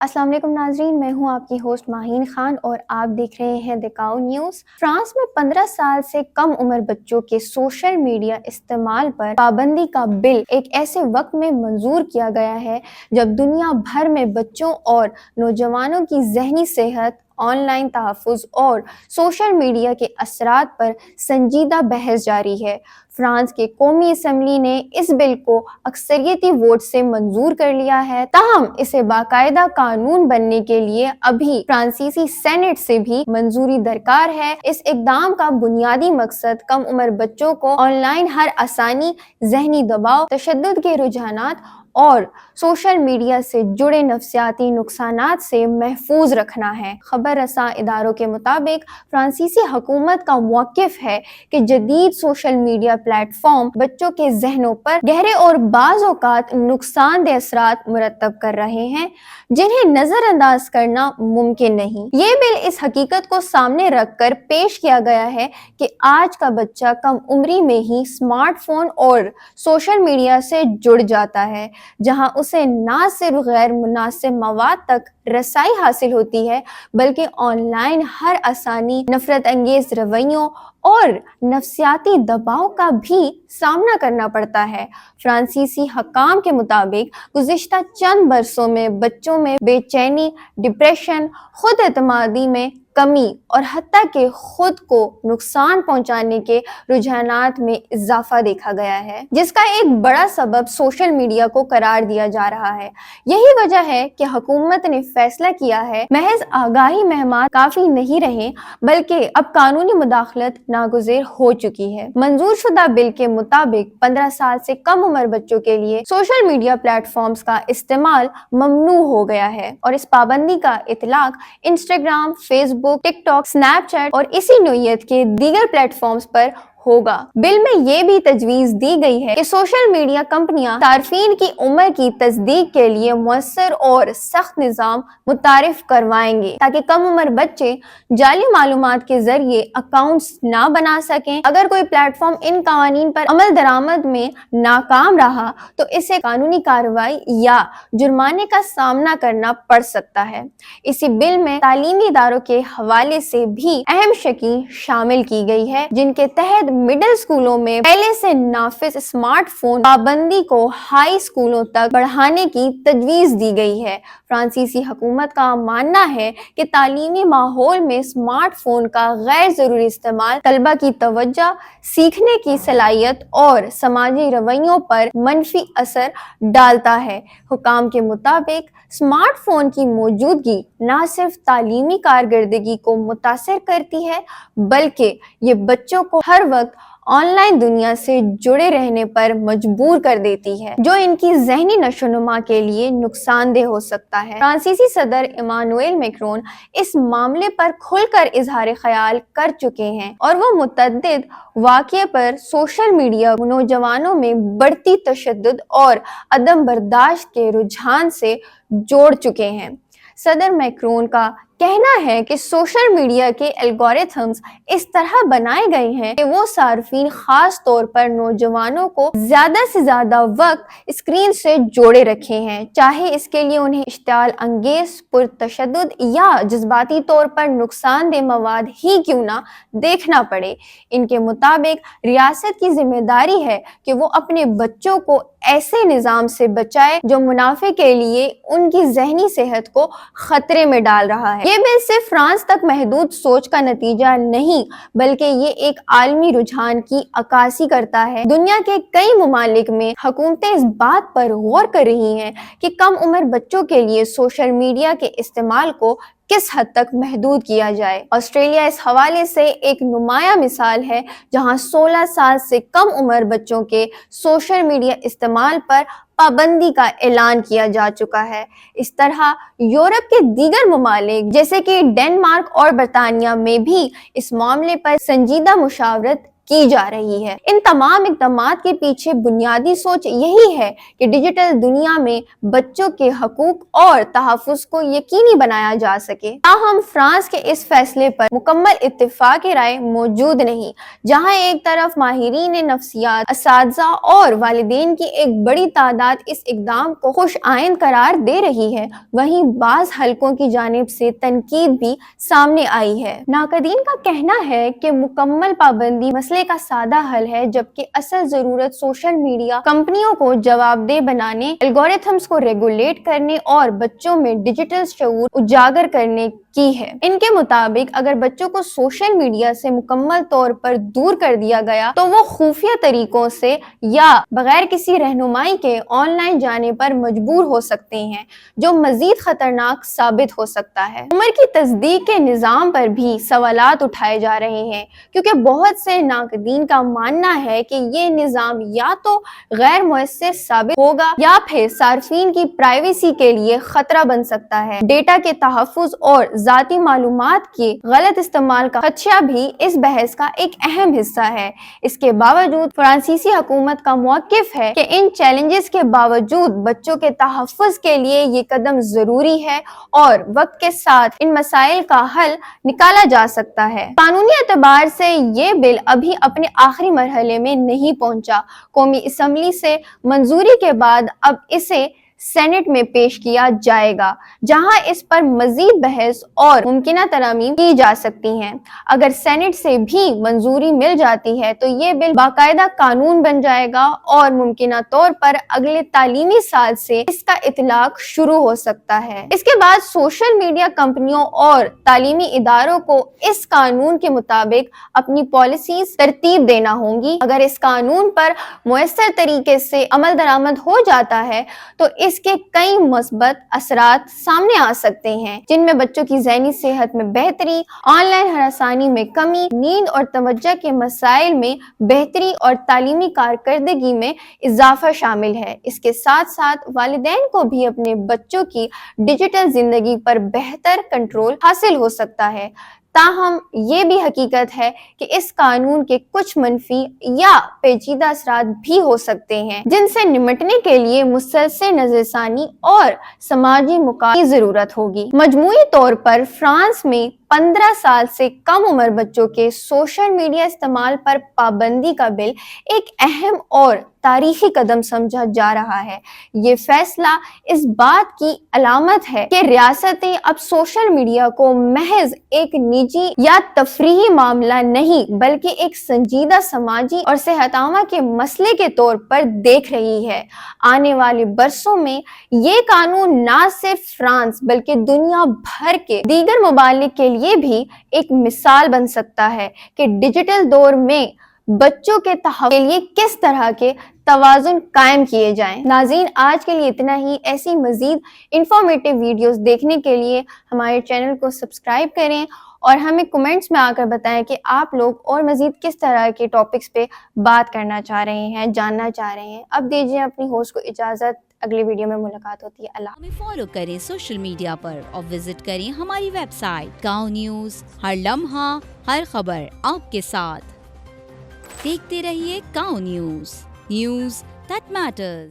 السلام علیکم ناظرین، میں ہوں آپ کی ہوسٹ ماہین خان اور آپ دیکھ رہے ہیں دکھاؤ نیوز۔ فرانس میں 15 سال سے کم عمر بچوں کے سوشل میڈیا استعمال پر پابندی کا بل ایک ایسے وقت میں منظور کیا گیا ہے جب دنیا بھر میں بچوں اور نوجوانوں کی ذہنی صحت، آن لائن تحفظ اور سوشل میڈیا کے اثرات پر سنجیدہ بحث جاری ہے۔ فرانس کے قومی اسمبلی نے اس بل کو اکثریتی ووٹ سے منظور کر لیا ہے، تاہم اسے باقاعدہ قانون بننے کے لیے ابھی فرانسیسی سینٹ سے بھی منظوری درکار ہے۔ اس اقدام کا بنیادی مقصد کم عمر بچوں کو آن لائن ہراسانی، ذہنی دباؤ، تشدد کے رجحانات اور سوشل میڈیا سے جڑے نفسیاتی نقصانات سے محفوظ رکھنا ہے۔ خبر رساں اداروں کے مطابق فرانسیسی حکومت کا موقف ہے کہ جدید سوشل میڈیا پلیٹ فارم بچوں کے ذہنوں پر گہرے اور بعض اوقات نقصان دہ اثرات مرتب کر رہے ہیں جنہیں نظر انداز کرنا ممکن نہیں۔ یہ بل اس حقیقت کو سامنے رکھ کر پیش کیا گیا ہے کہ آج کا بچہ کم عمری میں ہی اسمارٹ فون اور سوشل میڈیا سے جڑ جاتا ہے، جہاں اسے نہ صرف غیر مناسب مواد تک رسائی حاصل ہوتی ہے بلکہ آن لائن ہر آسانی، نفرت انگیز رویوں اور نفسیاتی دباؤ کا بھی سامنا کرنا پڑتا ہے۔ فرانسیسی حکام کے مطابق گزشتہ چند برسوں میں بچوں میں بے چینی، ڈپریشن، خود اعتمادی میں کمی اور حتیٰ کہ خود کو نقصان پہنچانے کے رجحانات میں اضافہ دیکھا گیا ہے، جس کا ایک بڑا سبب سوشل میڈیا کو قرار دیا جا رہا ہے۔ یہی وجہ ہے کہ حکومت نے فیصلہ کیا ہے محض آگاہی مہم کافی نہیں رہے بلکہ اب قانونی مداخلت ناگزیر ہو چکی ہے۔ منظور شدہ بل کے مطابق 15 سال سے کم عمر بچوں کے لیے سوشل میڈیا پلیٹ فارمز کا استعمال ممنوع ہو گیا ہے اور اس پابندی کا اطلاق انسٹاگرام، فیس بک، ٹک ٹاک، اسنیپ چیٹ اور اسی نوعیت کے دیگر پلیٹ فارمز پر ہوگا۔ بل میں یہ بھی تجویز دی گئی ہے کہ سوشل میڈیا کمپنیاں صارفین کی عمر کی تصدیق کے لیے مؤثر اور سخت نظام متعارف کروائیں گے تاکہ کم عمر بچے جعلی معلومات کے ذریعے اکاؤنٹس نہ بنا سکیں۔ اگر کوئی پلیٹ فارم ان قوانین پر عمل درآمد میں ناکام رہا تو اسے قانونی کارروائی یا جرمانے کا سامنا کرنا پڑ سکتا ہے۔ اسی بل میں تعلیمی اداروں کے حوالے سے بھی اہم شقیں شامل کی گئی ہے، جن کے تحت مڈل اسکولوں میں پہلے سے نافذ اسمارٹ فون پابندی کو ہائی اسکولوں تک بڑھانے کی تجویز دی گئی ہے۔ فرانسیسی حکومت کا ماننا ہے کہ تعلیمی ماحول میں اسمارٹ فون کا غیر ضروری استعمال طلبہ کی توجہ، سیکھنے کی صلاحیت اور سماجی رویوں پر منفی اثر ڈالتا ہے۔ حکام کے مطابق اسمارٹ فون کی موجودگی نہ صرف تعلیمی کارکردگی کو متاثر کرتی ہے بلکہ یہ بچوں کو ہر وقت آن لائن دنیا سے جڑے رہنے پر مجبور کر دیتی ہے، جو ان کی ذہنی نشوونما کے لیے نقصان دہ ہو سکتا ہے۔ فرانسیسی صدر ایمانوئل میکرون اس معاملے پر کھل کر اظہار خیال کر چکے ہیں اور وہ متعدد واقعے پر سوشل میڈیا نوجوانوں میں بڑھتی تشدد اور عدم برداشت کے رجحان سے جوڑ چکے ہیں۔ صدر میکرون کا کہنا ہے کہ سوشل میڈیا کے الگورتھمز اس طرح بنائے گئے ہیں کہ وہ صارفین، خاص طور پر نوجوانوں کو زیادہ سے زیادہ وقت اسکرین سے جوڑے رکھے ہیں، چاہے اس کے لیے انہیں اشتعال انگیز، پرتشدد یا جذباتی طور پر نقصان دہ مواد ہی کیوں نہ دیکھنا پڑے۔ ان کے مطابق ریاست کی ذمہ داری ہے کہ وہ اپنے بچوں کو ایسے نظام سے بچائے جو منافع کے لیے ان کی ذہنی صحت کو خطرے میں ڈال رہا ہے۔ یہ بل صرف فرانس تک محدود سوچ کا نتیجہ نہیں بلکہ یہ ایک عالمی رجحان کی عکاسی کرتا ہے۔ دنیا کے کئی ممالک میں حکومتیں اس بات پر غور کر رہی ہیں کہ کم عمر بچوں کے لیے سوشل میڈیا کے استعمال کو کس حد تک محدود کیا جائے۔ آسٹریلیا اس حوالے سے ایک نمایاں مثال ہے، جہاں 16 سال سے کم عمر بچوں کے سوشل میڈیا استعمال پر پابندی کا اعلان کیا جا چکا ہے۔ اس طرح یورپ کے دیگر ممالک جیسے کہ ڈنمارک اور برطانیہ میں بھی اس معاملے پر سنجیدہ مشاورت کی جا رہی ہے۔ ان تمام اقدامات کے پیچھے بنیادی سوچ یہی ہے کہ ڈیجیٹل دنیا میں بچوں کے حقوق اور تحفظ کو یقینی بنایا جا سکے۔ تاہم فرانس کے اس فیصلے پر مکمل اتفاق رائے موجود نہیں۔ جہاں ایک طرف ماہرین نفسیات، اساتذہ اور والدین کی ایک بڑی تعداد اس اقدام کو خوش آئند قرار دے رہی ہے، وہیں بعض حلقوں کی جانب سے تنقید بھی سامنے آئی ہے۔ ناقدین کا کہنا ہے کہ مکمل پابندی مسئلے کا سادہ حل ہے، جبکہ اصل ضرورت سوشل میڈیا کمپنیوں کو جواب دہ بنانے، الگورتھمز کو ریگولیٹ کرنے اور بچوں میں ڈیجیٹل شعور اجاگر کرنے کی ہے۔ ان کے مطابق اگر بچوں کو سوشل میڈیا سے مکمل طور پر دور کر دیا گیا تو وہ خفیہ طریقوں سے یا بغیر کسی رہنمائی کے آن لائن جانے پر مجبور ہو سکتے ہیں، جو مزید خطرناک ثابت ہو سکتا ہے۔ عمر کی تصدیق کے نظام پر بھی سوالات اٹھائے جا رہے ہیں، کیونکہ بہت سے ناقدین کا ماننا ہے کہ یہ نظام یا تو غیر مؤثر ثابت ہوگا یا پھر صارفین کی پرائیویسی کے لیے خطرہ بن سکتا ہے۔ ڈیٹا کے تحفظ اور ذاتی معلومات کے غلط استعمال کا خدشہ بھی اس بحث کا ایک اہم حصہ ہے۔ اس کے باوجود فرانسیسی حکومت کا موقف ہے کہ ان چیلنجز کے باوجود بچوں کے تحفظ کے لیے یہ قدم ضروری ہے اور وقت کے ساتھ ان مسائل کا حل نکالا جا سکتا ہے۔ قانونی اعتبار سے یہ بل ابھی اپنے آخری مرحلے میں نہیں پہنچا۔ قومی اسمبلی سے منظوری کے بعد اب اسے سینٹ میں پیش کیا جائے گا، جہاں اس پر مزید بحث اور ممکنہ ترامیم کی جا سکتی ہیں۔ اگر سینٹ سے بھی منظوری مل جاتی ہے تو یہ بل باقاعدہ قانون بن جائے گا اور ممکنہ طور پر اگلے تعلیمی سال سے اس کا اطلاق شروع ہو سکتا ہے۔ اس کے بعد سوشل میڈیا کمپنیوں اور تعلیمی اداروں کو اس قانون کے مطابق اپنی پالیسیز ترتیب دینا ہوں گی۔ اگر اس قانون پر مؤثر طریقے سے عمل درآمد ہو جاتا ہے تو اس کے کئی مثبت اثرات سامنے آ سکتے ہیں، جن میں بچوں کی ذہنی صحت میں بہتری، آن لائن ہراسانی میں کمی، نیند اور توجہ کے مسائل میں بہتری اور تعلیمی کارکردگی میں اضافہ شامل ہے۔ اس کے ساتھ ساتھ والدین کو بھی اپنے بچوں کی ڈیجیٹل زندگی پر بہتر کنٹرول حاصل ہو سکتا ہے۔ تاہم یہ بھی حقیقت ہے کہ اس قانون کے کچھ منفی یا پیچیدہ اثرات بھی ہو سکتے ہیں، جن سے نمٹنے کے لیے مسلسل نظر ثانی اور سماجی مقابلے کی ضرورت ہوگی۔ مجموعی طور پر فرانس میں 15 سال سے کم عمر بچوں کے سوشل میڈیا استعمال پر پابندی کا بل ایک اہم اور تاریخی قدم سمجھا جا رہا ہے۔ یہ فیصلہ اس بات کی علامت ہے کہ ریاستیں اب سوشل میڈیا کو محض ایک نجی یا تفریحی معاملہ نہیں بلکہ ایک سنجیدہ سماجی اور صحت عامہ کے مسئلے کے طور پر دیکھ رہی ہے۔ آنے والے برسوں میں یہ قانون نہ صرف فرانس بلکہ دنیا بھر کے دیگر ممالک کے لیے بھی ایک مثال بن سکتا ہے کہ ڈیجیٹل دور میں بچوں کے تحفظ کے لیے کس طرح کے توازن قائم کیے جائیں۔ ناظرین، آج کے لیے اتنا ہی۔ ایسی مزید انفارمیٹیو ویڈیوز دیکھنے کے لیے ہمارے چینل کو سبسکرائب کریں اور ہمیں کمنٹس میں آ کر بتائیں کہ آپ لوگ اور مزید کس طرح کے ٹاپکس پہ بات کرنا چاہ رہے ہیں، جاننا چاہ رہے ہیں۔ اب دیجیے اپنی ہوسٹ کو اجازت، اگلی ویڈیو میں ملاقات ہوتی ہے۔ اللہ ہمیں فالو کریں سوشل میڈیا پر اور وزٹ کریں ہماری ویب سائٹ گاؤں نیوز، ہر لمحہ ہر خبر آپ کے ساتھ۔ دیکھتے رہیے گاؤں نیوز، نیوز دیٹ میٹرز۔